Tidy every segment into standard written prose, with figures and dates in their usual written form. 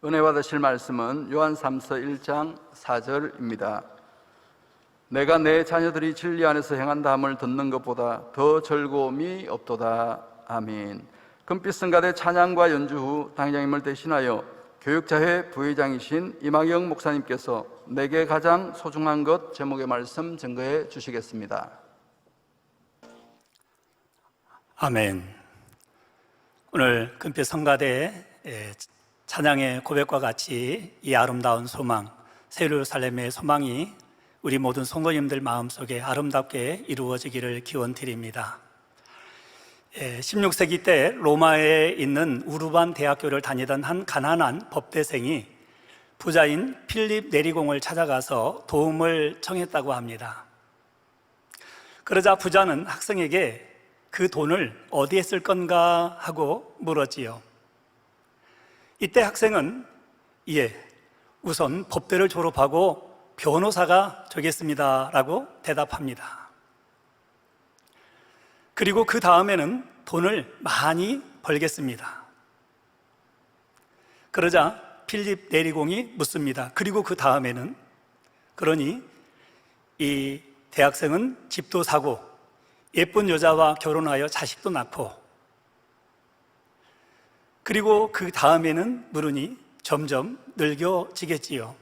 은혜 받으실 말씀은 요한3서 1장 4절입니다. 내가 내 자녀들이 진리 안에서 행한다 함을 듣는 것보다 더 즐거움이 없도다. 아멘. 금빛 성가대 찬양과 연주 후 당회장님을 대신하여 교육자회 부회장이신 임학영 목사님께서 내게 가장 소중한 것 제목의 말씀 증거해 주시겠습니다. 아멘. 오늘 금빛 성가대의 찬양의 고백과 같이 이 아름다운 소망, 새 예루살렘의 소망이 우리 모든 성도님들 마음속에 아름답게 이루어지기를 기원드립니다. 16세기 때 로마에 있는 우르반 대학교를 다니던 한 가난한 법대생이 부자인 필립 네리공을 찾아가서 도움을 청했다고 합니다. 그러자 부자는 학생에게 그 돈을 어디에 쓸 건가 하고 물었지요. 이때 학생은 우선 법대를 졸업하고 변호사가 되겠습니다 라고 대답합니다. 그리고 그 다음에는 돈을 많이 벌겠습니다. 그러자 필립 네리공이 묻습니다. 그리고 그 다음에는? 그러니 이 대학생은 집도 사고 예쁜 여자와 결혼하여 자식도 낳고, 그리고 그 다음에는 물으니 점점 늙어지겠지요.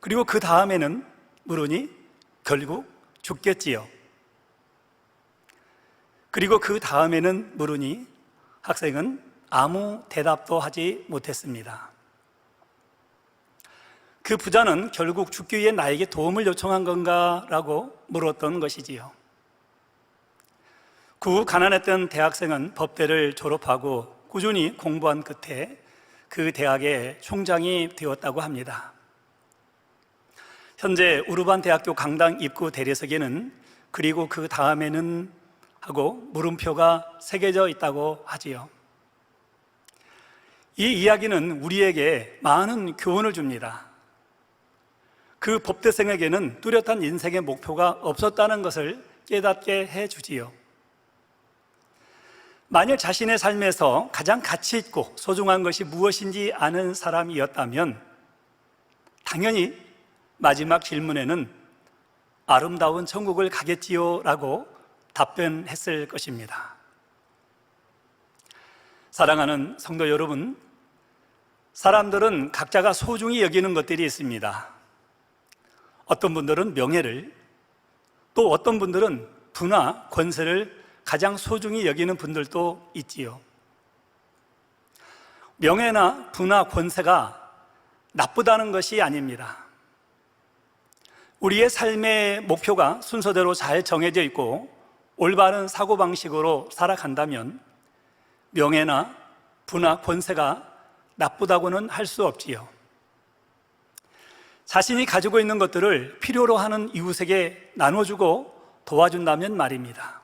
그리고 그 다음에는 물으니 결국 죽겠지요. 그리고 그 다음에는 물으니 학생은 아무 대답도 하지 못했습니다. 그 부자는 결국 죽기 위해 나에게 도움을 요청한 건가? 라고 물었던 것이지요. 그 후 가난했던 대학생은 법대를 졸업하고 꾸준히 공부한 끝에 그 대학의 총장이 되었다고 합니다. 현재 우르반 대학교 강당 입구 대리석에는 그리고 그 다음에는 하고 물음표가 새겨져 있다고 하지요. 이 이야기는 우리에게 많은 교훈을 줍니다. 그 법대생에게는 뚜렷한 인생의 목표가 없었다는 것을 깨닫게 해주지요. 만일 자신의 삶에서 가장 가치 있고 소중한 것이 무엇인지 아는 사람이었다면 당연히 마지막 질문에는 아름다운 천국을 가겠지요 라고 답변했을 것입니다. 사랑하는 성도 여러분, 사람들은 각자가 소중히 여기는 것들이 있습니다. 어떤 분들은 명예를, 또 어떤 분들은 부나 권세를 가장 소중히 여기는 분들도 있지요. 명예나 부나 권세가 나쁘다는 것이 아닙니다. 우리의 삶의 목표가 순서대로 잘 정해져 있고 올바른 사고방식으로 살아간다면 명예나 부나 권세가 나쁘다고는 할 수 없지요. 자신이 가지고 있는 것들을 필요로 하는 이웃에게 나눠주고 도와준다면 말입니다.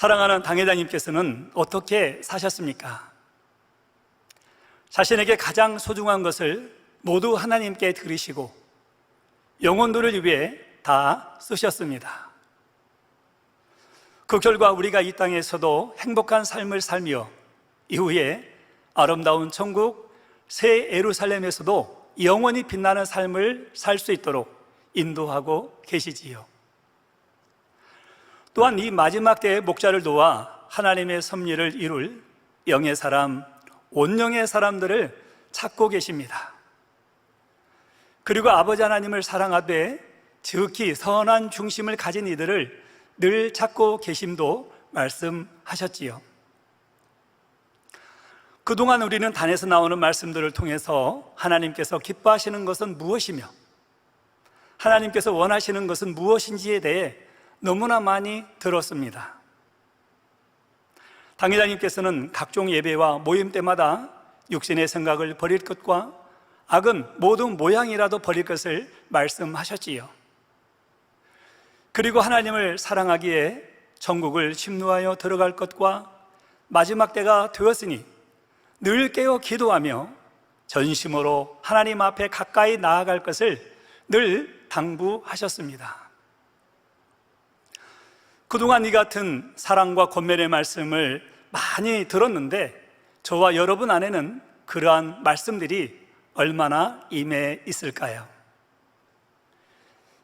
사랑하는 당회장님께서는 어떻게 사셨습니까? 자신에게 가장 소중한 것을 모두 하나님께 드리시고 영혼들을 위해 다 쓰셨습니다. 그 결과 우리가 이 땅에서도 행복한 삶을 살며 이후에 아름다운 천국 새 예루살렘에서도 영원히 빛나는 삶을 살 수 있도록 인도하고 계시지요. 또한 이 마지막 때의 목자를 도와 하나님의 섭리를 이룰 영의 사람, 온영의 사람들을 찾고 계십니다. 그리고 아버지 하나님을 사랑하되 지극히 선한 중심을 가진 이들을 늘 찾고 계심도 말씀하셨지요. 그동안 우리는 단에서 나오는 말씀들을 통해서 하나님께서 기뻐하시는 것은 무엇이며 하나님께서 원하시는 것은 무엇인지에 대해 너무나 많이 들었습니다. 당회장님께서는 각종 예배와 모임 때마다 육신의 생각을 버릴 것과 악은 모든 모양이라도 버릴 것을 말씀하셨지요. 그리고 하나님을 사랑하기에 천국을 심루하여 들어갈 것과 마지막 때가 되었으니 늘 깨어 기도하며 전심으로 하나님 앞에 가까이 나아갈 것을 늘 당부하셨습니다. 그동안 이 같은 사랑과 권면의 말씀을 많이 들었는데 저와 여러분 안에는 그러한 말씀들이 얼마나 임해 있을까요?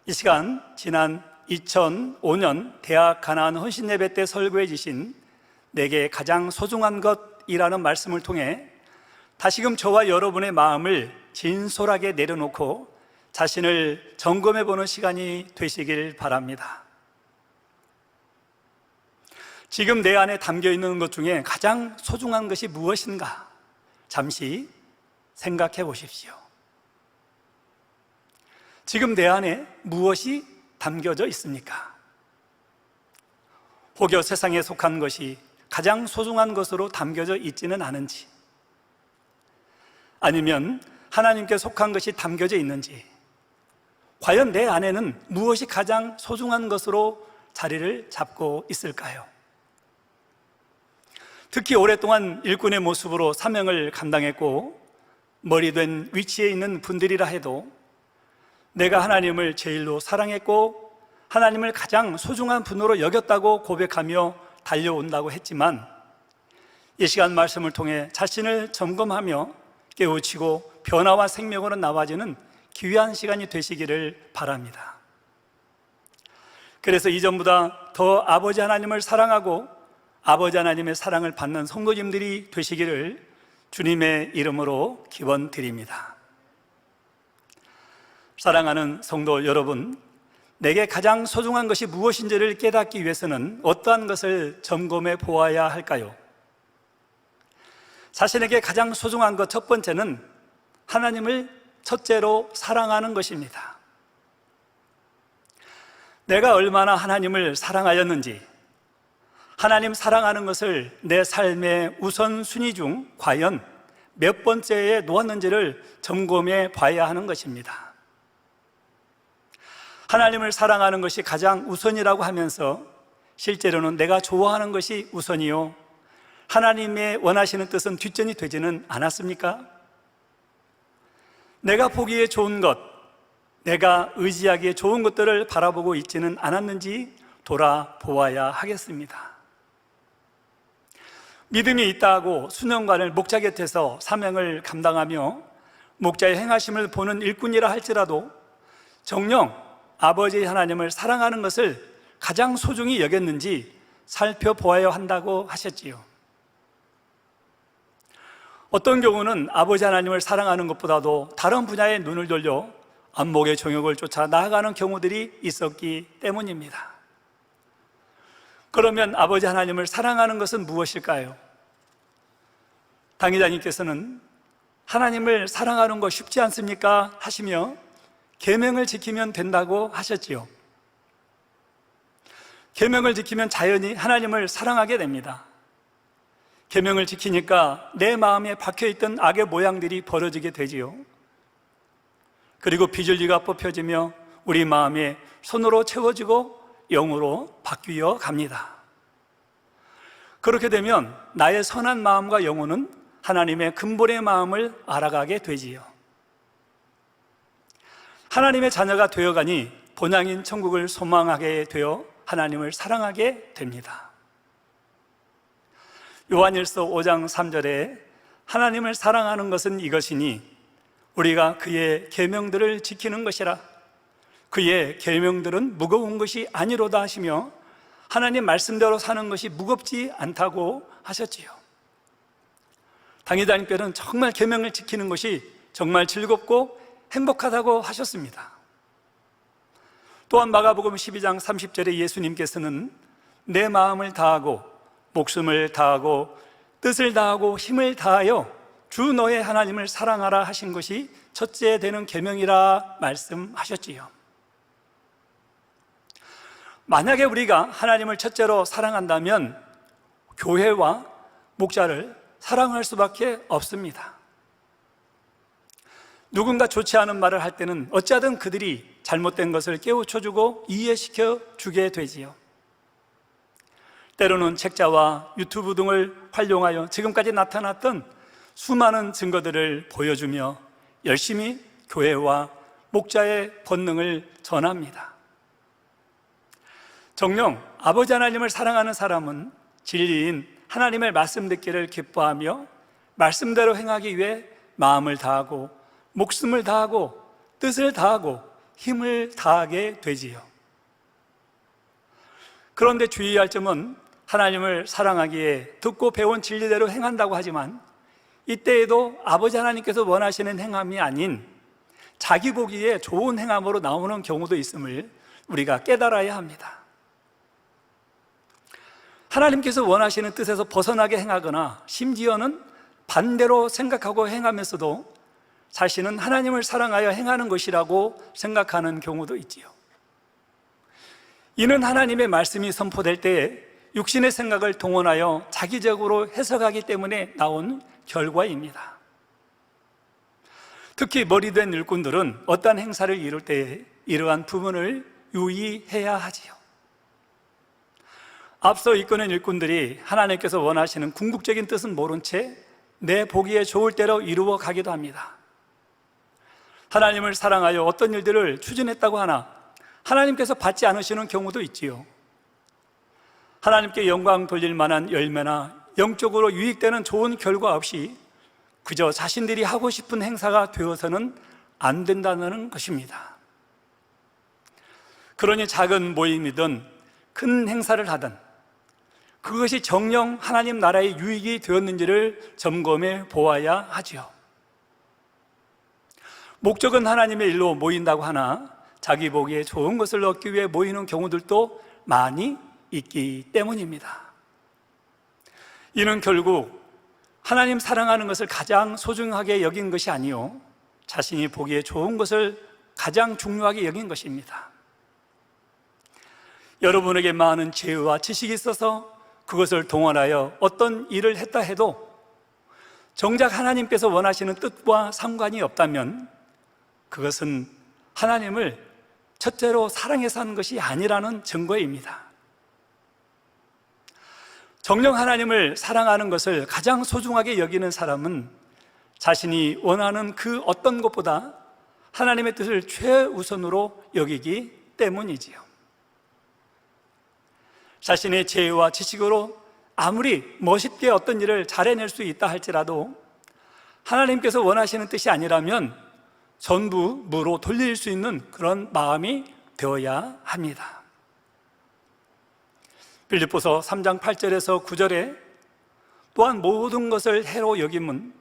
이 시간 지난 2005년 대학 가나안 헌신 예배 때 설교해 주신 내게 가장 소중한 것이라는 말씀을 통해 다시금 저와 여러분의 마음을 진솔하게 내려놓고 자신을 점검해 보는 시간이 되시길 바랍니다. 지금 내 안에 담겨 있는 것 중에 가장 소중한 것이 무엇인가? 잠시 생각해 보십시오. 지금 내 안에 무엇이 담겨져 있습니까? 혹여 세상에 속한 것이 가장 소중한 것으로 담겨져 있지는 않은지, 아니면 하나님께 속한 것이 담겨져 있는지, 과연 내 안에는 무엇이 가장 소중한 것으로 자리를 잡고 있을까요? 특히 오랫동안 일꾼의 모습으로 사명을 감당했고 머리 된 위치에 있는 분들이라 해도 내가 하나님을 제일로 사랑했고 하나님을 가장 소중한 분으로 여겼다고 고백하며 달려온다고 했지만, 이 시간 말씀을 통해 자신을 점검하며 깨우치고 변화와 생명으로 나와지는 귀한 시간이 되시기를 바랍니다. 그래서 이전보다 더 아버지 하나님을 사랑하고 아버지 하나님의 사랑을 받는 성도님들이 되시기를 주님의 이름으로 기원드립니다. 사랑하는 성도 여러분, 내게 가장 소중한 것이 무엇인지를 깨닫기 위해서는 어떠한 것을 점검해 보아야 할까요? 자신에게 가장 소중한 것 첫 번째는 하나님을 첫째로 사랑하는 것입니다. 내가 얼마나 하나님을 사랑하였는지, 하나님 사랑하는 것을 내 삶의 우선순위 중 과연 몇 번째에 놓았는지를 점검해 봐야 하는 것입니다. 하나님을 사랑하는 것이 가장 우선이라고 하면서 실제로는 내가 좋아하는 것이 우선이요, 하나님의 원하시는 뜻은 뒷전이 되지는 않았습니까? 내가 보기에 좋은 것, 내가 의지하기에 좋은 것들을 바라보고 있지는 않았는지 돌아보아야 하겠습니다. 믿음이 있다 하고 수년간을 목자 곁에서 사명을 감당하며 목자의 행하심을 보는 일꾼이라 할지라도 정녕 아버지 하나님을 사랑하는 것을 가장 소중히 여겼는지 살펴보아야 한다고 하셨지요. 어떤 경우는 아버지 하나님을 사랑하는 것보다도 다른 분야에 눈을 돌려 안목의 정욕을 쫓아 나아가는 경우들이 있었기 때문입니다. 그러면 아버지 하나님을 사랑하는 것은 무엇일까요? 당회장님께서는 하나님을 사랑하는 거 쉽지 않습니까? 하시며 계명을 지키면 된다고 하셨지요. 계명을 지키면 자연히 하나님을 사랑하게 됩니다. 계명을 지키니까 내 마음에 박혀있던 악의 모양들이 벌어지게 되지요. 그리고 비줄기가 뽑혀지며 우리 마음에 손으로 채워지고 영으로 바뀌어 갑니다. 그렇게 되면 나의 선한 마음과 영혼은 하나님의 근본의 마음을 알아가게 되지요. 하나님의 자녀가 되어가니 본향인 천국을 소망하게 되어 하나님을 사랑하게 됩니다. 요한일서 5장 3절에 하나님을 사랑하는 것은 이것이니 우리가 그의 계명들을 지키는 것이라. 그의 계명들은 무거운 것이 아니로다 하시며 하나님 말씀대로 사는 것이 무겁지 않다고 하셨지요. 당회장님께서는 정말 계명을 지키는 것이 정말 즐겁고 행복하다고 하셨습니다. 또한 마가복음 12장 30절에 예수님께서는 내 마음을 다하고 목숨을 다하고 뜻을 다하고 힘을 다하여 주 너의 하나님을 사랑하라 하신 것이 첫째 되는 계명이라 말씀하셨지요. 만약에 우리가 하나님을 첫째로 사랑한다면 교회와 목자를 사랑할 수밖에 없습니다. 누군가 좋지 않은 말을 할 때는 어찌하든 그들이 잘못된 것을 깨우쳐주고 이해시켜 주게 되지요. 때로는 책자와 유튜브 등을 활용하여 지금까지 나타났던 수많은 증거들을 보여주며 열심히 교회와 목자의 권능을 전합니다. 정녕 아버지 하나님을 사랑하는 사람은 진리인 하나님의 말씀 듣기를 기뻐하며 말씀대로 행하기 위해 마음을 다하고 목숨을 다하고 뜻을 다하고 힘을 다하게 되지요. 그런데 주의할 점은 하나님을 사랑하기에 듣고 배운 진리대로 행한다고 하지만 이때에도 아버지 하나님께서 원하시는 행함이 아닌 자기 보기에 좋은 행함으로 나오는 경우도 있음을 우리가 깨달아야 합니다. 하나님께서 원하시는 뜻에서 벗어나게 행하거나 심지어는 반대로 생각하고 행하면서도 자신은 하나님을 사랑하여 행하는 것이라고 생각하는 경우도 있지요. 이는 하나님의 말씀이 선포될 때에 육신의 생각을 동원하여 자기적으로 해석하기 때문에 나온 결과입니다. 특히 머리된 일꾼들은 어떠한 행사를 이룰 때에 이러한 부분을 유의해야 하지요. 앞서 이끄는 일꾼들이 하나님께서 원하시는 궁극적인 뜻은 모른 채 내 보기에 좋을 대로 이루어 가기도 합니다. 하나님을 사랑하여 어떤 일들을 추진했다고 하나 하나님께서 받지 않으시는 경우도 있지요. 하나님께 영광 돌릴 만한 열매나 영적으로 유익되는 좋은 결과 없이 그저 자신들이 하고 싶은 행사가 되어서는 안 된다는 것입니다. 그러니 작은 모임이든 큰 행사를 하든 그것이 정녕 하나님 나라의 유익이 되었는지를 점검해 보아야 하지요. 목적은 하나님의 일로 모인다고 하나 자기 보기에 좋은 것을 얻기 위해 모이는 경우들도 많이 있기 때문입니다. 이는 결국 하나님 사랑하는 것을 가장 소중하게 여긴 것이 아니요 자신이 보기에 좋은 것을 가장 중요하게 여긴 것입니다. 여러분에게 많은 지혜와 지식이 있어서 그것을 동원하여 어떤 일을 했다 해도 정작 하나님께서 원하시는 뜻과 상관이 없다면 그것은 하나님을 첫째로 사랑해서 하는 것이 아니라는 증거입니다. 정녕 하나님을 사랑하는 것을 가장 소중하게 여기는 사람은 자신이 원하는 그 어떤 것보다 하나님의 뜻을 최우선으로 여기기 때문이지요. 자신의 지혜와 지식으로 아무리 멋있게 어떤 일을 잘 해낼 수 있다 할지라도 하나님께서 원하시는 뜻이 아니라면 전부 무로 돌릴 수 있는 그런 마음이 되어야 합니다. 빌립보서 3장 8절에서 9절에 또한 모든 것을 해로 여김은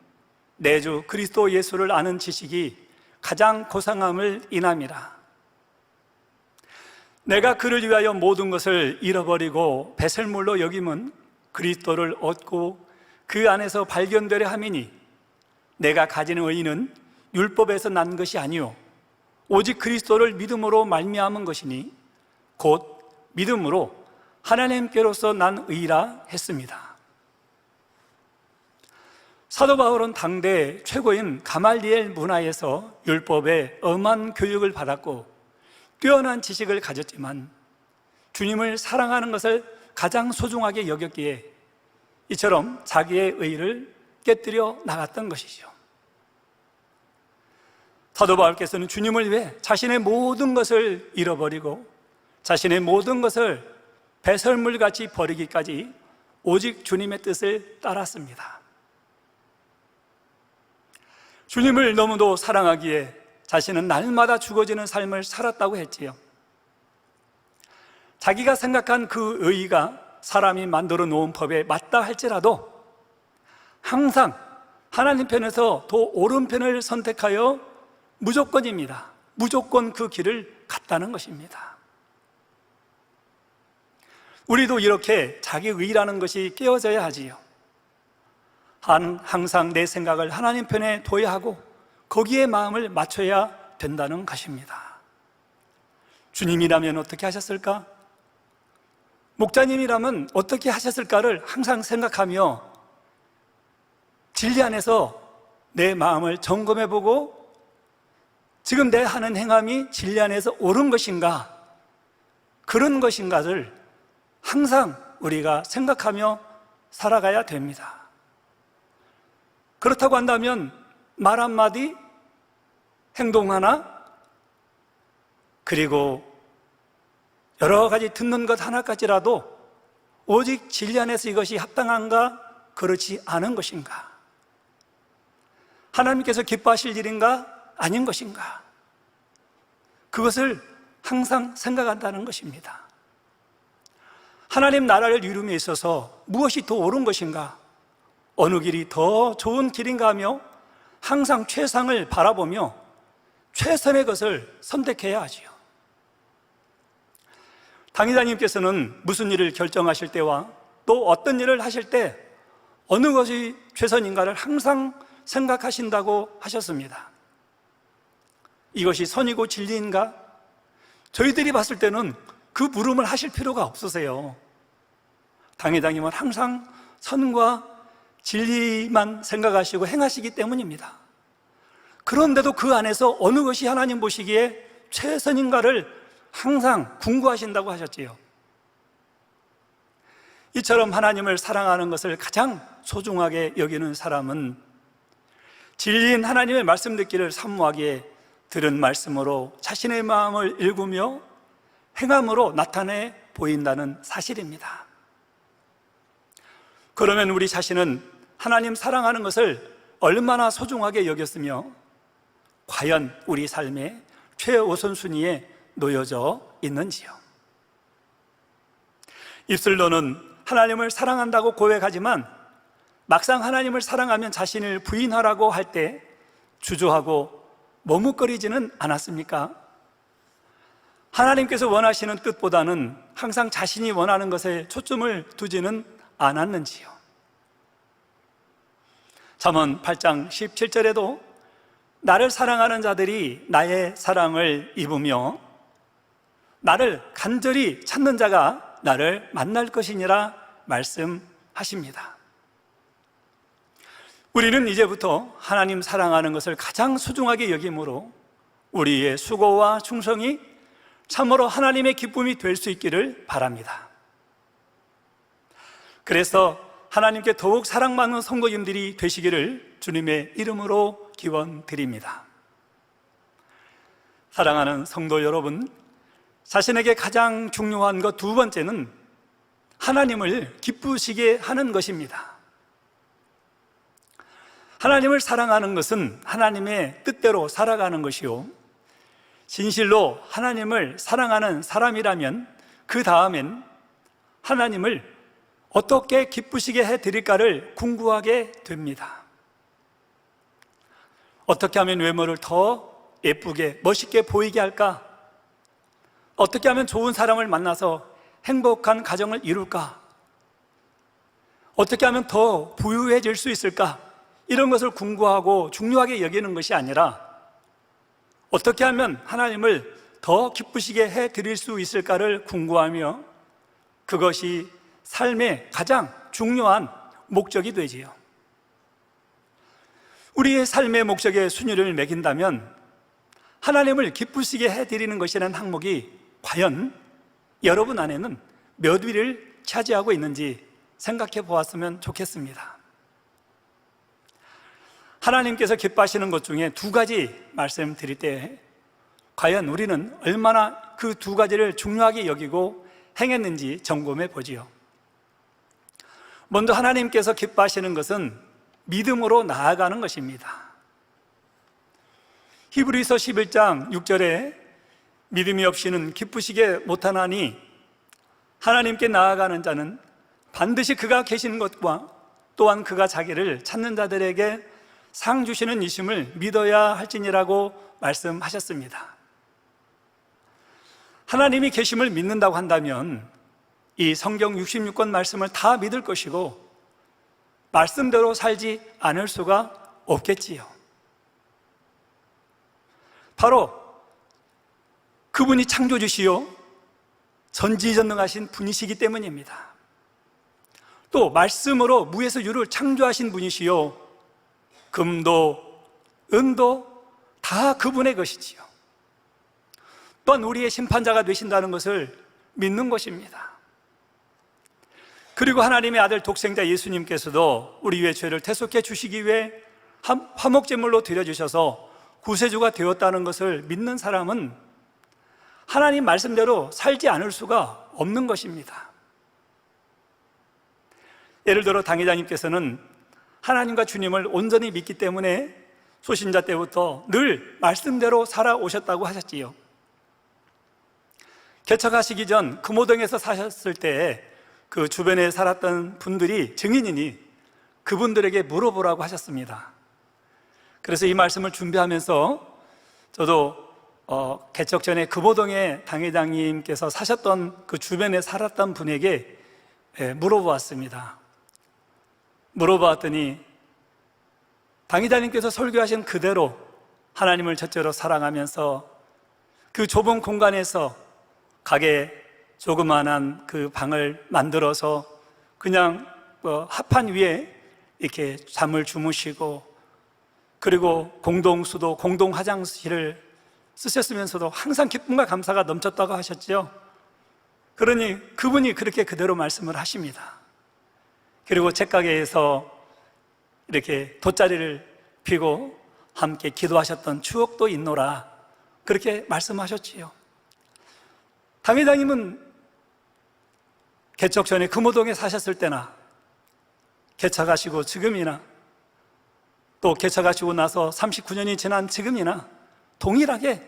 내 주 그리스도 예수를 아는 지식이 가장 고상함을 인함이라. 내가 그를 위하여 모든 것을 잃어버리고 배설물로 여김은 그리스도를 얻고 그 안에서 발견되려 함이니 내가 가지는 의는 율법에서 난 것이 아니요 오직 그리스도를 믿음으로 말미암은 것이니 곧 믿음으로 하나님께로서 난 의라 했습니다. 사도 바울은 당대 최고인 가말리엘 문화에서 율법의 엄한 교육을 받았고 뛰어난 지식을 가졌지만 주님을 사랑하는 것을 가장 소중하게 여겼기에 이처럼 자기의 의를 깨뜨려 나갔던 것이죠. 사도 바울께서는 주님을 위해 자신의 모든 것을 잃어버리고 자신의 모든 것을 배설물같이 버리기까지 오직 주님의 뜻을 따랐습니다. 주님을 너무도 사랑하기에 자신은 날마다 죽어지는 삶을 살았다고 했지요. 자기가 생각한 그 의의가 사람이 만들어 놓은 법에 맞다 할지라도 항상 하나님 편에서 더 옳은 편을 선택하여 무조건입니다. 무조건 그 길을 갔다는 것입니다. 우리도 이렇게 자기 의라는 것이 깨어져야 하지요. 항상 내 생각을 하나님 편에 둬야 하고 거기에 마음을 맞춰야 된다는 것입니다. 주님이라면 어떻게 하셨을까? 목자님이라면 어떻게 하셨을까를 항상 생각하며 진리 안에서 내 마음을 점검해보고 지금 내 하는 행함이 진리 안에서 옳은 것인가 그런 것인가를 항상 우리가 생각하며 살아가야 됩니다. 그렇다고 한다면 말 한마디, 행동 하나, 그리고 여러 가지 듣는 것 하나까지라도 오직 진리 안에서 이것이 합당한가, 그렇지 않은 것인가 하나님께서 기뻐하실 일인가 아닌 것인가, 그것을 항상 생각한다는 것입니다. 하나님 나라를 이룸에 있어서 무엇이 더 옳은 것인가, 어느 길이 더 좋은 길인가 하며 항상 최상을 바라보며 최선의 것을 선택해야 하지요. 당회장님께서는 무슨 일을 결정하실 때와 또 어떤 일을 하실 때 어느 것이 최선인가를 항상 생각하신다고 하셨습니다. 이것이 선이고 진리인가? 저희들이 봤을 때는 그 물음을 하실 필요가 없으세요. 당회장님은 항상 선과 진리만 생각하시고 행하시기 때문입니다. 그런데도 그 안에서 어느 것이 하나님 보시기에 최선인가를 항상 궁구하신다고 하셨지요. 이처럼 하나님을 사랑하는 것을 가장 소중하게 여기는 사람은 진리인 하나님의 말씀 듣기를 사모하기에 들은 말씀으로 자신의 마음을 읽으며 행함으로 나타내 보인다는 사실입니다. 그러면 우리 자신은 하나님 사랑하는 것을 얼마나 소중하게 여겼으며 과연 우리 삶의 최우선순위에 놓여져 있는지요. 입술로는 하나님을 사랑한다고 고백하지만 막상 하나님을 사랑하면 자신을 부인하라고 할 때 주저하고 머뭇거리지는 않았습니까? 하나님께서 원하시는 뜻보다는 항상 자신이 원하는 것에 초점을 두지는 않았는지요. 잠언 8장 17절에도 나를 사랑하는 자들이 나의 사랑을 입으며 나를 간절히 찾는 자가 나를 만날 것이니라 말씀하십니다. 우리는 이제부터 하나님 사랑하는 것을 가장 소중하게 여김으로 우리의 수고와 충성이 참으로 하나님의 기쁨이 될 수 있기를 바랍니다. 그래서 하나님께 더욱 사랑받는 성도님들이 되시기를 주님의 이름으로 기원드립니다. 사랑하는 성도 여러분, 자신에게 가장 중요한 것 두 번째는 하나님을 기쁘시게 하는 것입니다. 하나님을 사랑하는 것은 하나님의 뜻대로 살아가는 것이요, 진실로 하나님을 사랑하는 사람이라면 그 다음엔 하나님을 어떻게 기쁘시게 해드릴까를 궁구하게 됩니다. 어떻게 하면 외모를 더 예쁘게 멋있게 보이게 할까? 어떻게 하면 좋은 사람을 만나서 행복한 가정을 이룰까? 어떻게 하면 더 부유해질 수 있을까? 이런 것을 궁구하고 중요하게 여기는 것이 아니라 어떻게 하면 하나님을 더 기쁘시게 해드릴 수 있을까를 궁구하며 그것이 삶의 가장 중요한 목적이 되지요. 우리의 삶의 목적에 순위를 매긴다면 하나님을 기쁘시게 해드리는 것이라는 항목이 과연 여러분 안에는 몇 위를 차지하고 있는지 생각해 보았으면 좋겠습니다. 하나님께서 기뻐하시는 것 중에 두 가지 말씀드릴 때 과연 우리는 얼마나 그 두 가지를 중요하게 여기고 행했는지 점검해 보지요. 먼저 하나님께서 기뻐하시는 것은 믿음으로 나아가는 것입니다. 히브리서 11장 6절에 믿음이 없이는 기쁘시게 못하나니 하나님께 나아가는 자는 반드시 그가 계시는 것과 또한 그가 자기를 찾는 자들에게 상 주시는 이심을 믿어야 할지니라고 말씀하셨습니다. 하나님이 계심을 믿는다고 한다면 이 성경 66권 말씀을 다 믿을 것이고 말씀대로 살지 않을 수가 없겠지요. 바로 그분이 창조주시요 전지전능하신 분이시기 때문입니다. 또 말씀으로 무에서 유를 창조하신 분이시요 금도 은도 다 그분의 것이지요. 또한 우리의 심판자가 되신다는 것을 믿는 것입니다. 그리고 하나님의 아들 독생자 예수님께서도 우리의 죄를 대속해 주시기 위해 화목제물로 드려주셔서 구세주가 되었다는 것을 믿는 사람은 하나님 말씀대로 살지 않을 수가 없는 것입니다. 예를 들어 당회장님께서는 하나님과 주님을 온전히 믿기 때문에 소신자 때부터 늘 말씀대로 살아오셨다고 하셨지요. 개척하시기 전 금호동에서 사셨을 때 그 주변에 살았던 분들이 증인이니 그분들에게 물어보라고 하셨습니다. 그래서 이 말씀을 준비하면서 저도 개척 전에 금호동에 당회장님께서 사셨던 그 주변에 살았던 분에게 물어보았습니다. 물어보았더니 당회장님께서 설교하신 그대로 하나님을 첫째로 사랑하면서 그 좁은 공간에서 가게 조그만한 그 방을 만들어서 그냥 합판 위에 이렇게 잠을 주무시고, 그리고 공동수도, 공동 화장실을 쓰셨으면서도 항상 기쁨과 감사가 넘쳤다고 하셨죠. 그러니 그분이 그렇게 그대로 말씀을 하십니다. 그리고 책가게에서 이렇게 돗자리를 피고 함께 기도하셨던 추억도 있노라, 그렇게 말씀하셨지요. 당회장님은 개척 전에 금호동에 사셨을 때나 개척하시고 지금이나, 또 개척하시고 나서 39년이 지난 지금이나 동일하게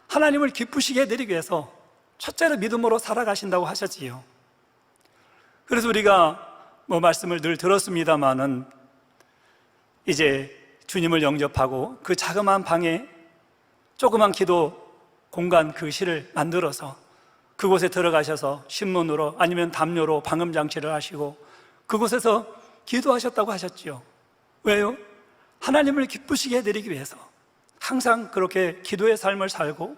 하나님을 기쁘시게 해드리기 위해서 첫째로 믿음으로 살아가신다고 하셨지요. 그래서 우리가 말씀을 늘 들었습니다마는 이제 주님을 영접하고 그 자그마한 방에 조그만 기도 공간 그실을 만들어서 그곳에 들어가셔서 신문으로 아니면 담요로 방음장치를 하시고 그곳에서 기도하셨다고 하셨죠. 왜요? 하나님을 기쁘시게 해드리기 위해서 항상 그렇게 기도의 삶을 살고,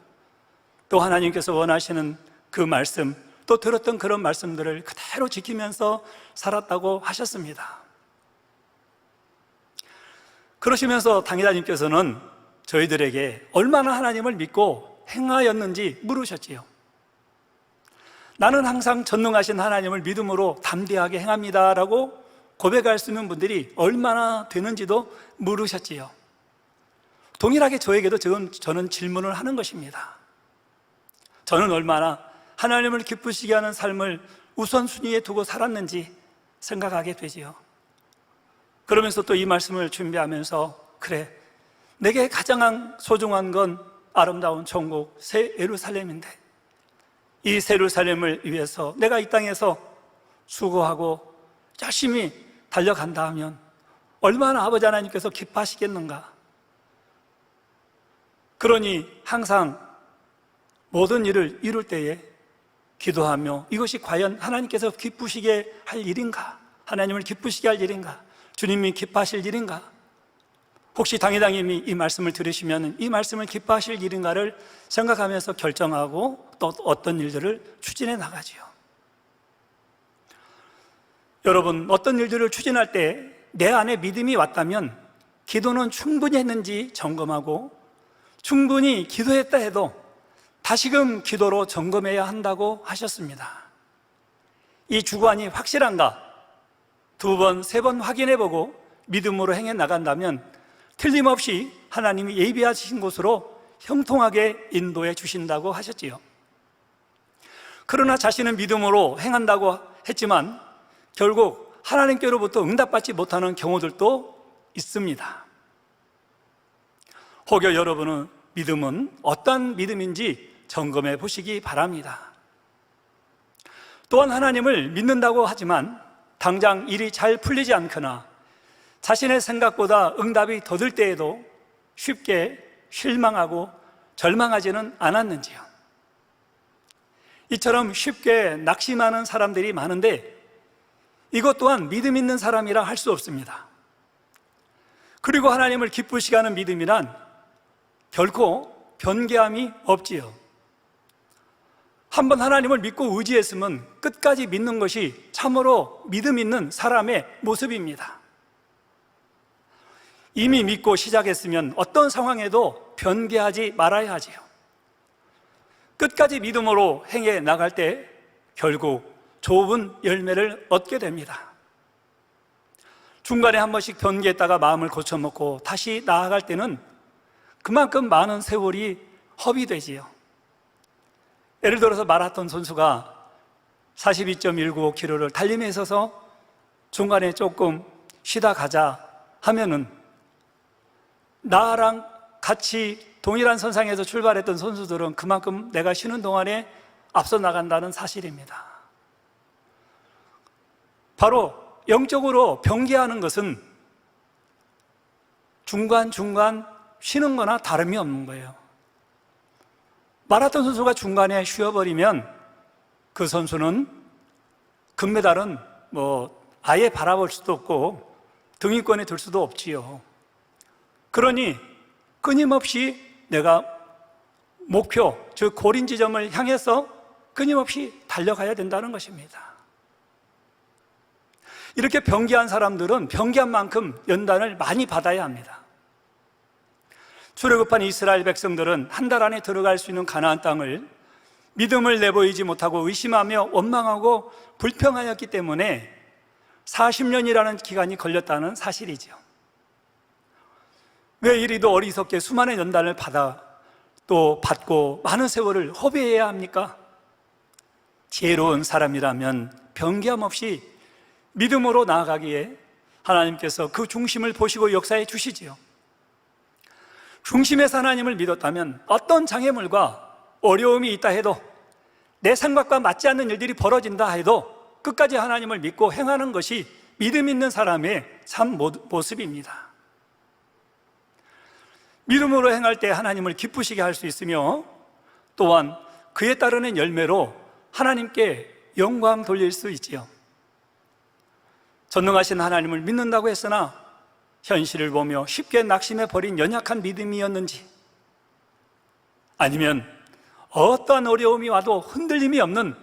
또 하나님께서 원하시는 그 말씀, 또 들었던 그런 말씀들을 그대로 지키면서 살았다고 하셨습니다. 그러시면서 당회장님께서는 저희들에게 얼마나 하나님을 믿고 행하였는지 물으셨지요. 나는 항상 전능하신 하나님을 믿음으로 담대하게 행합니다 라고 고백할 수 있는 분들이 얼마나 되는지도 물으셨지요. 동일하게 저에게도 저는 질문을 하는 것입니다. 저는 얼마나 하나님을 기쁘시게 하는 삶을 우선순위에 두고 살았는지 생각하게 되지요. 그러면서 또 이 말씀을 준비하면서, 그래, 내게 가장 소중한 건 아름다운 천국 새 예루살렘인데, 이 새 예루살렘을 위해서 내가 이 땅에서 수고하고 열심히 달려간다 하면 얼마나 아버지 하나님께서 기뻐하시겠는가. 그러니 항상 모든 일을 이룰 때에 기도하며 이것이 과연 하나님께서 기쁘시게 할 일인가, 하나님을 기쁘시게 할 일인가, 주님이 기뻐하실 일인가, 혹시 당회장님이 이 말씀을 들으시면 이 말씀을 기뻐하실 일인가를 생각하면서 결정하고 또 어떤 일들을 추진해 나가지요. 여러분, 어떤 일들을 추진할 때 내 안에 믿음이 왔다면 기도는 충분히 했는지 점검하고, 충분히 기도했다 해도 다시금 기도로 점검해야 한다고 하셨습니다. 이 주관이 확실한가 2번, 3번 확인해보고 믿음으로 행해 나간다면 틀림없이 하나님이 예비하신 곳으로 형통하게 인도해 주신다고 하셨지요. 그러나 자신은 믿음으로 행한다고 했지만 결국 하나님께로부터 응답받지 못하는 경우들도 있습니다. 혹여 여러분은 믿음은 어떤 믿음인지 점검해 보시기 바랍니다. 또한 하나님을 믿는다고 하지만 당장 일이 잘 풀리지 않거나 자신의 생각보다 응답이 더딜 때에도 쉽게 실망하고 절망하지는 않았는지요. 이처럼 쉽게 낙심하는 사람들이 많은데 이것 또한 믿음 있는 사람이라 할 수 없습니다. 그리고 하나님을 기쁘시게 하는 믿음이란 결코 변개함이 없지요. 한번 하나님을 믿고 의지했으면 끝까지 믿는 것이 참으로 믿음 있는 사람의 모습입니다. 이미 믿고 시작했으면 어떤 상황에도 변개하지 말아야 하지요. 끝까지 믿음으로 행해 나갈 때 결국 좋은 열매를 얻게 됩니다. 중간에 한 번씩 변개했다가 마음을 고쳐먹고 다시 나아갈 때는 그만큼 많은 세월이 허비되지요. 예를 들어서 마라톤 선수가 42.195km를 달림에 있어서 중간에 조금 쉬다 가자 하면은 나랑 같이 동일한 선상에서 출발했던 선수들은 그만큼 내가 쉬는 동안에 앞서 나간다는 사실입니다. 바로 영적으로 병기하는 것은 중간중간 쉬는 거나 다름이 없는 거예요. 마라톤 선수가 중간에 쉬어버리면 그 선수는 금메달은 아예 바라볼 수도 없고 등위권에 들 수도 없지요. 그러니 끊임없이 내가 목표, 즉 고린 지점을 향해서 끊임없이 달려가야 된다는 것입니다. 이렇게 병기한 사람들은 병기한 만큼 연단을 많이 받아야 합니다. 출애굽한 이스라엘 백성들은 한 달 안에 들어갈 수 있는 가나안 땅을 믿음을 내보이지 못하고 의심하며 원망하고 불평하였기 때문에 40년이라는 기간이 걸렸다는 사실이죠. 왜 이리도 어리석게 수많은 연단을 받고 많은 세월을 허비해야 합니까? 지혜로운 사람이라면 병기함 없이 믿음으로 나아가기에 하나님께서 그 중심을 보시고 역사해 주시지요. 중심에서 하나님을 믿었다면 어떤 장애물과 어려움이 있다 해도, 내 생각과 맞지 않는 일들이 벌어진다 해도 끝까지 하나님을 믿고 행하는 것이 믿음 있는 사람의 참 모습입니다. 믿음으로 행할 때 하나님을 기쁘시게 할 수 있으며, 또한 그에 따르는 열매로 하나님께 영광 돌릴 수 있지요. 전능하신 하나님을 믿는다고 했으나 현실을 보며 쉽게 낙심해 버린 연약한 믿음이었는지, 아니면 어떠한 어려움이 와도 흔들림이 없는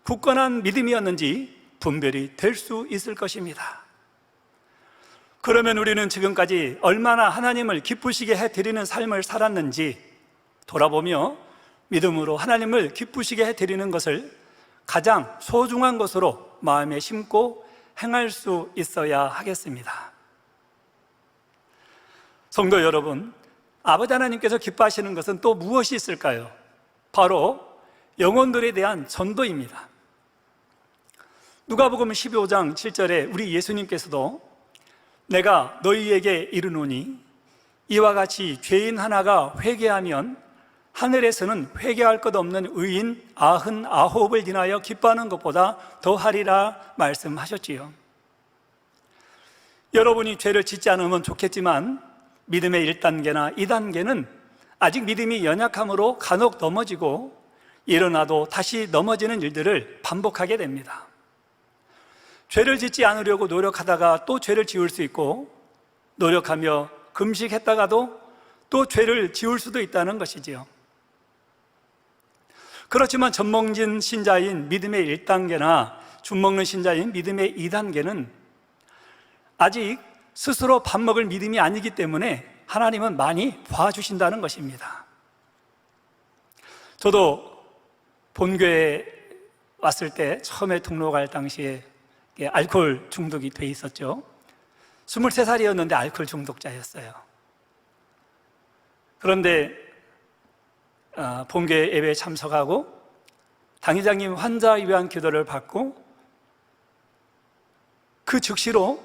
굳건한 믿음이었는지 분별이 될 수 있을 것입니다. 그러면 우리는 지금까지 얼마나 하나님을 기쁘시게 해드리는 삶을 살았는지 돌아보며 믿음으로 하나님을 기쁘시게 해드리는 것을 가장 소중한 것으로 마음에 심고 행할 수 있어야 하겠습니다. 성도 여러분, 아버지 하나님께서 기뻐하시는 것은 또 무엇이 있을까요? 바로 영혼들에 대한 전도입니다. 누가복음 15장 7절에 우리 예수님께서도 내가 너희에게 이르노니 이와 같이 죄인 하나가 회개하면 하늘에서는 회개할 것 없는 의인 99을 인하여 기뻐하는 것보다 더하리라 말씀하셨지요. 여러분이 죄를 짓지 않으면 좋겠지만 믿음의 1단계나 2단계는 아직 믿음이 연약함으로 간혹 넘어지고 일어나도 다시 넘어지는 일들을 반복하게 됩니다. 죄를 짓지 않으려고 노력하다가 또 죄를 지을 수 있고, 노력하며 금식했다가도 또 죄를 지을 수도 있다는 것이지요. 그렇지만 젖먹는 신자인 믿음의 1단계나 죽먹는 신자인 믿음의 2단계는 아직 스스로 밥 먹을 믿음이 아니기 때문에 하나님은 많이 봐주신다는 것입니다. 저도 본교에 왔을 때 처음에 등록할 당시에 알코올 중독이 돼 있었죠. 23살이었는데 알코올 중독자였어요. 그런데 본교회 예배에 참석하고 당회장님 환자 위한 기도를 받고 그 즉시로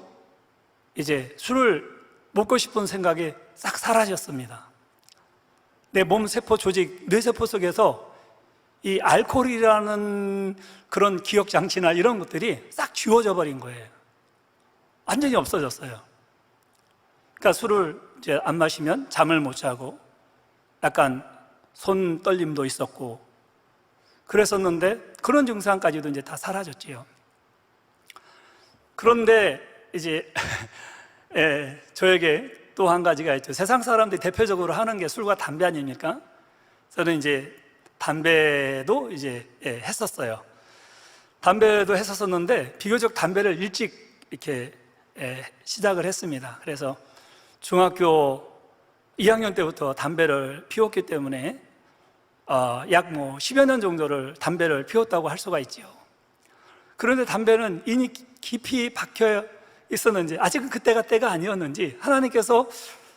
이제 술을 먹고 싶은 생각이 싹 사라졌습니다. 내 몸 세포 조직, 뇌세포 속에서 이 알코올이라는 그런 기억 장치나 이런 것들이 싹 지워져 버린 거예요. 완전히 없어졌어요. 그러니까 술을 이제 안 마시면 잠을 못 자고 약간 손 떨림도 있었고 그랬었는데 그런 증상까지도 이제 다 사라졌지요. 그런데 이제 저에게 또 한 가지가 있죠. 세상 사람들이 대표적으로 하는 게 술과 담배 아닙니까? 저는 이제 담배도 이제 했었어요. 담배도 했었었는데 비교적 담배를 일찍 이렇게 시작을 했습니다. 그래서 중학교 2학년 때부터 담배를 피웠기 때문에 약 10여 년 정도를 담배를 피웠다고 할 수가 있죠. 그런데 담배는 인이 깊이 박혀 있었는지, 아직은 그때가 때가 아니었는지 하나님께서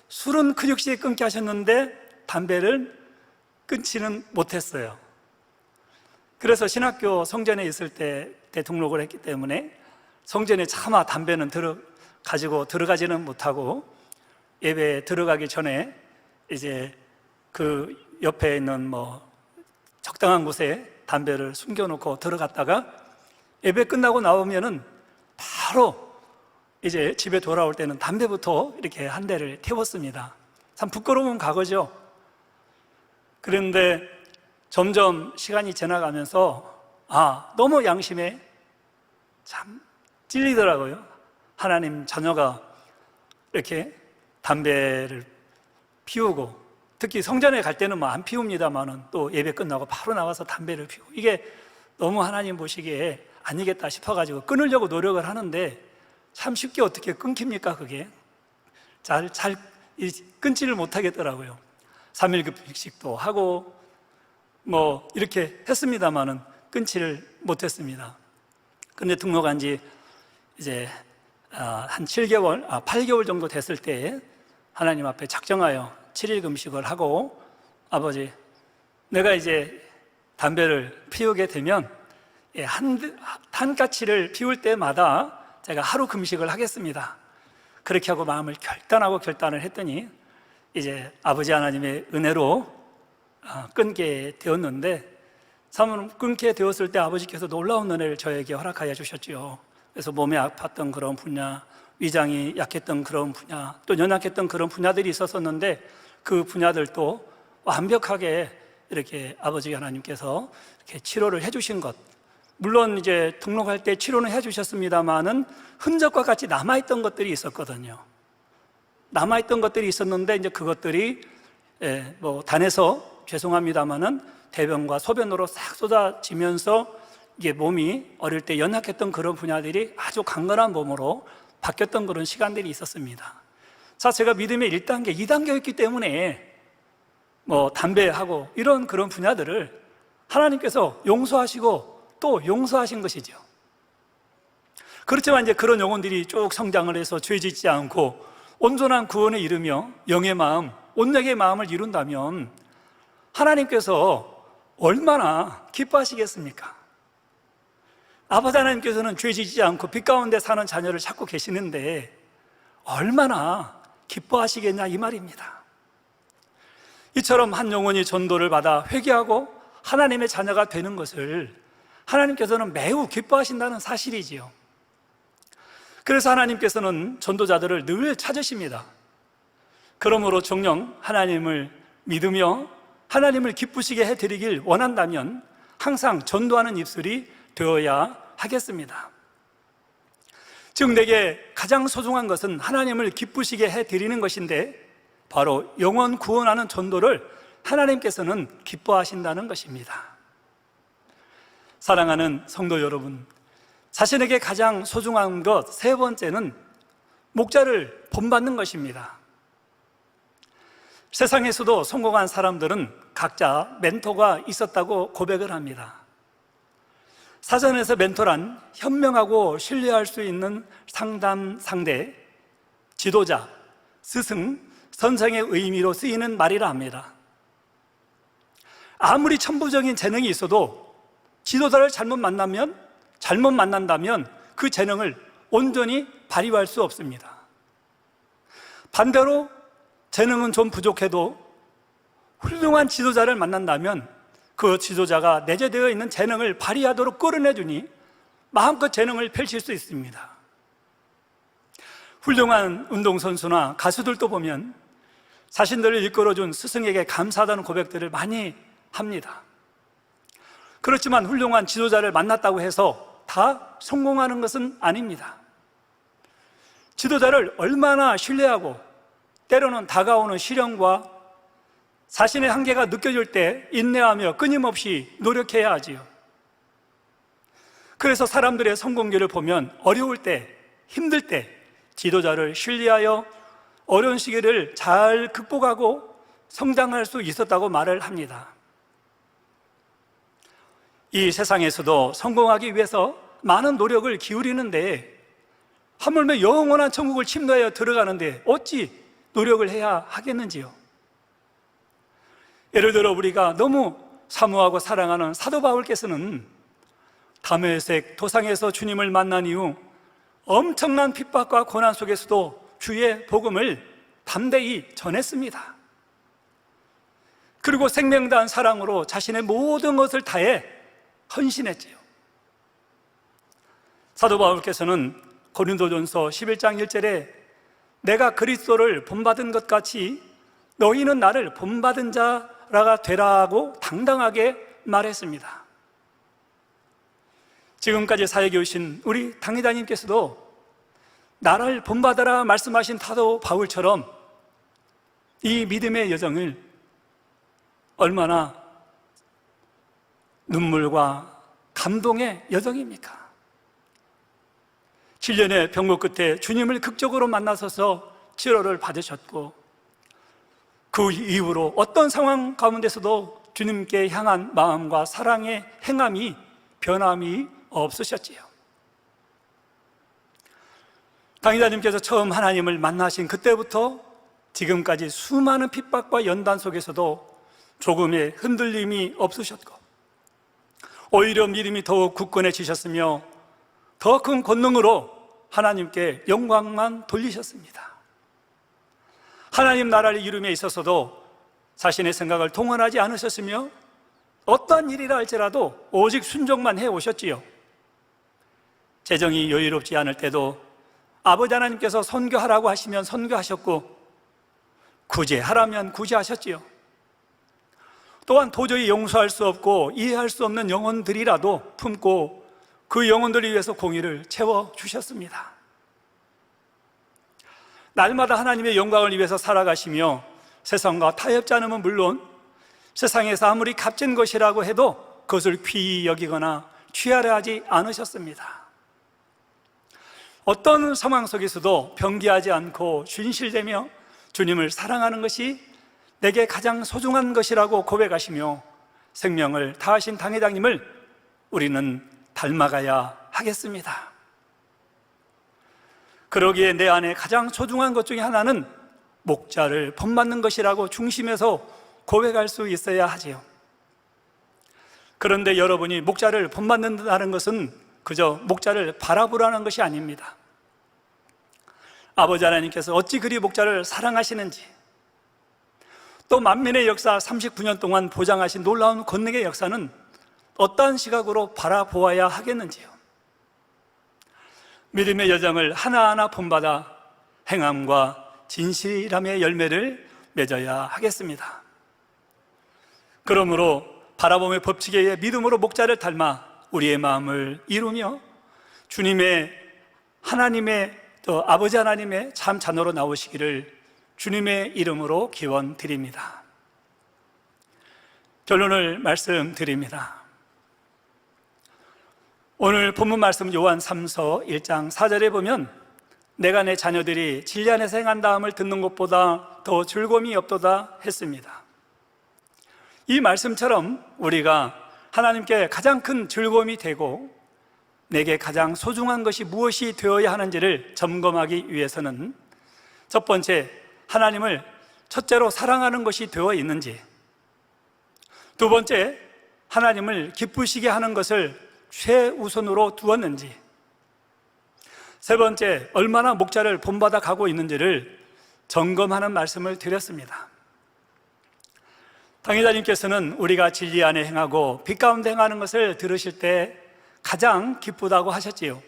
술은 근육시에 끊게 하셨는데 담배를 끊지는 못했어요. 그래서 신학교 성전에 있을 때 등록을 했기 때문에 성전에 차마 담배는 가지고 들어가지는 못하고 예배 들어가기 전에 이제 그 옆에 있는 적당한 곳에 담배를 숨겨놓고 들어갔다가 예배 끝나고 나오면은 바로 이제 집에 돌아올 때는 담배부터 이렇게 한 대를 태웠습니다. 참 부끄러운 과거죠. 그런데 점점 시간이 지나가면서 너무 양심에 참 찔리더라고요. 하나님 자녀가 이렇게 담배를 피우고, 특히 성전에 갈 때는 안 피웁니다만은 또 예배 끝나고 바로 나와서 담배를 피우고, 이게 너무 하나님 보시기에 아니겠다 싶어가지고 끊으려고 노력을 하는데 참 쉽게 어떻게 끊깁니까? 그게 잘 끊지를 못하겠더라고요. 3일급식도 하고 이렇게 했습니다만은 끊지를 못했습니다. 근데 등록한 지 이제 한 8개월 정도 됐을 때 하나님 앞에 작정하여 7일 금식을 하고, 아버지, 내가 이제 담배를 피우게 되면 한 가치를 피울 때마다 제가 하루 금식을 하겠습니다. 그렇게 하고 마음을 결단을 했더니 이제 아버지 하나님의 은혜로 끊게 되었는데, 끊게 되었을 때 아버지께서 놀라운 은혜를 저에게 허락하여 주셨지요. 그래서 몸에 아팠던 그런 분야, 위장이 약했던 그런 분야, 또 연약했던 그런 분야들이 있었었는데 그 분야들도 완벽하게 이렇게 아버지 하나님께서 이렇게 치료를 해주신 것, 물론 이제 등록할 때 치료는 해주셨습니다만은 흔적과 같이 남아있던 것들이 있었거든요. 남아있던 것들이 있었는데 이제 그것들이 단에서 죄송합니다만은 대변과 소변으로 싹 쏟아지면서 이게 몸이 어릴 때 연약했던 그런 분야들이 아주 강건한 몸으로 바뀌었던 그런 시간들이 있었습니다. 자, 제가 믿음의 1단계, 2단계였기 때문에 담배하고 이런 그런 분야들을 하나님께서 용서하시고 또 용서하신 것이죠. 그렇지만 이제 그런 영혼들이 쭉 성장을 해서 죄 짓지 않고 온전한 구원에 이르며 영의 마음, 온전의 마음을 이룬다면 하나님께서 얼마나 기뻐하시겠습니까? 아버지 하나님께서는 죄 짓지 않고 빛 가운데 사는 자녀를 찾고 계시는데 얼마나 기뻐하시겠냐 이 말입니다. 이처럼 한 영혼이 전도를 받아 회개하고 하나님의 자녀가 되는 것을 하나님께서는 매우 기뻐하신다는 사실이지요. 그래서 하나님께서는 전도자들을 늘 찾으십니다. 그러므로 정녕 하나님을 믿으며 하나님을 기쁘시게 해드리길 원한다면 항상 전도하는 입술이 되어야 하겠습니다. 즉 내게 가장 소중한 것은 하나님을 기쁘시게 해드리는 것인데 바로 영혼 구원하는 전도를 하나님께서는 기뻐하신다는 것입니다. 사랑하는 성도 여러분, 자신에게 가장 소중한 것 세 번째는 목자를 본받는 것입니다. 세상에서도 성공한 사람들은 각자 멘토가 있었다고 고백을 합니다. 사전에서 멘토란 현명하고 신뢰할 수 있는 상담 상대, 지도자, 스승, 선생의 의미로 쓰이는 말이라 합니다. 아무리 천부적인 재능이 있어도 지도자를 잘못 만난다면 그 재능을 온전히 발휘할 수 없습니다. 반대로 재능은 좀 부족해도 훌륭한 지도자를 만난다면 그 지도자가 내재되어 있는 재능을 발휘하도록 끌어내주니 마음껏 재능을 펼칠 수 있습니다. 훌륭한 운동선수나 가수들도 보면 자신들을 이끌어준 스승에게 감사하다는 고백들을 많이 합니다. 그렇지만 훌륭한 지도자를 만났다고 해서 다 성공하는 것은 아닙니다. 지도자를 얼마나 신뢰하고 때로는 다가오는 시련과 자신의 한계가 느껴질 때 인내하며 끊임없이 노력해야 하지요. 그래서 사람들의 성공기를 보면 어려울 때, 힘들 때 지도자를 신뢰하여 어려운 시기를 잘 극복하고 성장할 수 있었다고 말을 합니다. 이 세상에서도 성공하기 위해서 많은 노력을 기울이는데 하물며 영원한 천국을 침노하여 들어가는데 어찌 노력을 해야 하겠는지요? 예를 들어 우리가 너무 사모하고 사랑하는 사도 바울께서는 다메섹 도상에서 주님을 만난 이후 엄청난 핍박과 고난 속에서도 주의 복음을 담대히 전했습니다. 그리고 생명 다한 사랑으로 자신의 모든 것을 다해 헌신했지요. 사도 바울께서는 고린도전서 11장 1절에 내가 그리스도를 본받은 것 같이 너희는 나를 본받은 자라가 되라고 당당하게 말했습니다. 지금까지 사역해 오신 우리 당회장님께서도 나를 본받아라 말씀하신 사도 바울처럼 이 믿음의 여정을 얼마나 눈물과 감동의 여정입니까? 7년의 병고 끝에 주님을 극적으로 만나서서 치료를 받으셨고 그 이후로 어떤 상황 가운데서도 주님께 향한 마음과 사랑의 행함이 변함이 없으셨지요. 당회자님께서 처음 하나님을 만나신 그때부터 지금까지 수많은 핍박과 연단 속에서도 조금의 흔들림이 없으셨고 오히려 믿음이 더욱 굳건해지셨으며 더 큰 권능으로 하나님께 영광만 돌리셨습니다. 하나님 나라를 이룸에 있어서도 자신의 생각을 동원하지 않으셨으며 어떠한 일이라 할지라도 오직 순종만 해오셨지요. 재정이 여유롭지 않을 때도 아버지 하나님께서 선교하라고 하시면 선교하셨고 구제하라면 구제하셨지요. 또한 도저히 용서할 수 없고 이해할 수 없는 영혼들이라도 품고 그 영혼들을 위해서 공의를 채워주셨습니다. 날마다 하나님의 영광을 위해서 살아가시며 세상과 타협지 않으면 물론 세상에서 아무리 값진 것이라고 해도 그것을 귀히 여기거나 취하려 하지 않으셨습니다. 어떤 상황 속에서도 변기하지 않고 진실되며 주님을 사랑하는 것이 내게 가장 소중한 것이라고 고백하시며 생명을 다하신 당회장님을 우리는 닮아가야 하겠습니다. 그러기에 내 안에 가장 소중한 것 중에 하나는 목자를 본받는 것이라고 중심에서 고백할 수 있어야 하지요. 그런데 여러분이 목자를 본받는다는 것은 그저 목자를 바라보라는 것이 아닙니다. 아버지 하나님께서 어찌 그리 목자를 사랑하시는지, 또 만민의 역사 39년 동안 보장하신 놀라운 권능의 역사는 어떠한 시각으로 바라보아야 하겠는지요. 믿음의 여정을 하나하나 본받아 행함과 진실함의 열매를 맺어야 하겠습니다. 그러므로 바라봄의 법칙에 의해 믿음으로 목자를 닮아 우리의 마음을 이루며 주님의 하나님의 또 아버지 하나님의 참 자녀로 나오시기를 주님의 이름으로 기원드립니다. 결론을 말씀드립니다. 오늘 본문 말씀 요한 3서 1장 4절에 보면 내가 내 자녀들이 진리 안에서 행한 다음을 듣는 것보다 더 즐거움이 없도다 했습니다. 이 말씀처럼 우리가 하나님께 가장 큰 즐거움이 되고 내게 가장 소중한 것이 무엇이 되어야 하는지를 점검하기 위해서는 첫 번째, 하나님을 첫째로 사랑하는 것이 되어 있는지, 두 번째, 하나님을 기쁘시게 하는 것을 최우선으로 두었는지, 세 번째, 얼마나 목자를 본받아 가고 있는지를 점검하는 말씀을 드렸습니다. 당회자님께서는 우리가 진리 안에 행하고 빛 가운데 행하는 것을 들으실 때 가장 기쁘다고 하셨지요.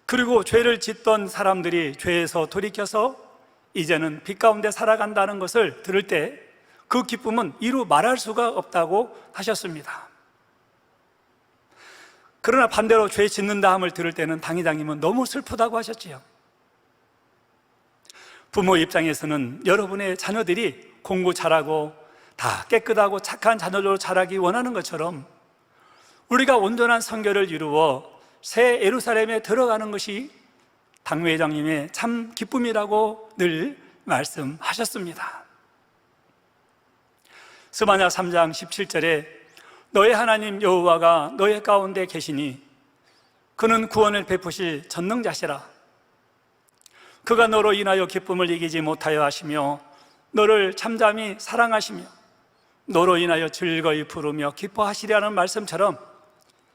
그리고 죄를 짓던 사람들이 죄에서 돌이켜서 이제는 빛 가운데 살아간다는 것을 들을 때 그 기쁨은 이루 말할 수가 없다고 하셨습니다. 그러나 반대로 죄 짓는다 함을 들을 때는 당회장님은 너무 슬프다고 하셨지요. 부모 입장에서는 여러분의 자녀들이 공부 잘하고 다 깨끗하고 착한 자녀로 자라기 원하는 것처럼 우리가 온전한 선교를 이루어 새 예루살렘에 들어가는 것이 당회장님의 참 기쁨이라고 늘 말씀하셨습니다. 스바냐 3장 17절에 너의 하나님 여호와가 너의 가운데 계시니 그는 구원을 베푸실 전능자시라. 그가 너로 인하여 기쁨을 이기지 못하여 하시며 너를 참잠히 사랑하시며 너로 인하여 즐거이 부르며 기뻐하시리라는 말씀처럼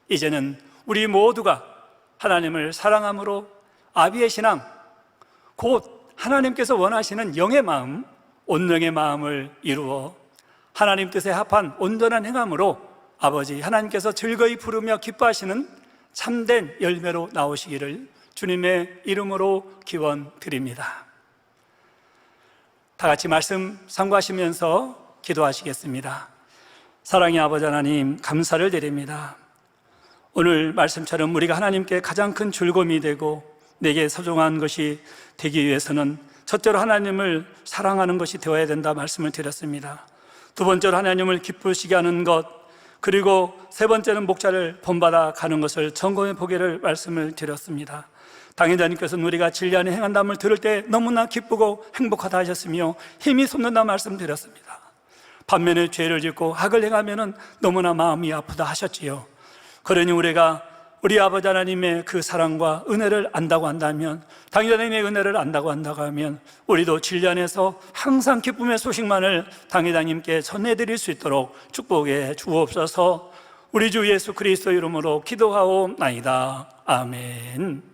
이제는 우리 모두가 하나님을 사랑함으로 아비의 신앙, 곧 하나님께서 원하시는 영의 마음, 온영의 마음을 이루어 하나님 뜻에 합한 온전한 행함으로 아버지 하나님께서 즐거이 부르며 기뻐하시는 참된 열매로 나오시기를 주님의 이름으로 기원드립니다. 다 같이 말씀 상고하시면서 기도하시겠습니다. 사랑의 아버지 하나님, 감사를 드립니다. 오늘 말씀처럼 우리가 하나님께 가장 큰 즐거움이 되고 내게 소중한 것이 되기 위해서는 첫째로 하나님을 사랑하는 것이 되어야 된다 말씀을 드렸습니다. 두 번째로 하나님을 기쁘시게 하는 것, 그리고 세 번째는 목자를 본받아 가는 것을 점검해 보기를 말씀을 드렸습니다. 당회장님께서는 우리가 진리안에 행한담을 들을 때 너무나 기쁘고 행복하다 하셨으며 힘이 솟는다 말씀드렸습니다. 반면에 죄를 짓고 악을 행하면 너무나 마음이 아프다 하셨지요. 그러니 우리가 우리 아버지 하나님의 그 사랑과 은혜를 안다고 한다면, 당회장님의 은혜를 안다고 하면 우리도 진리 안에서 항상 기쁨의 소식만을 당회장님께 전해드릴 수 있도록 축복해 주옵소서. 우리 주 예수 그리스도 이름으로 기도하옵나이다. 아멘.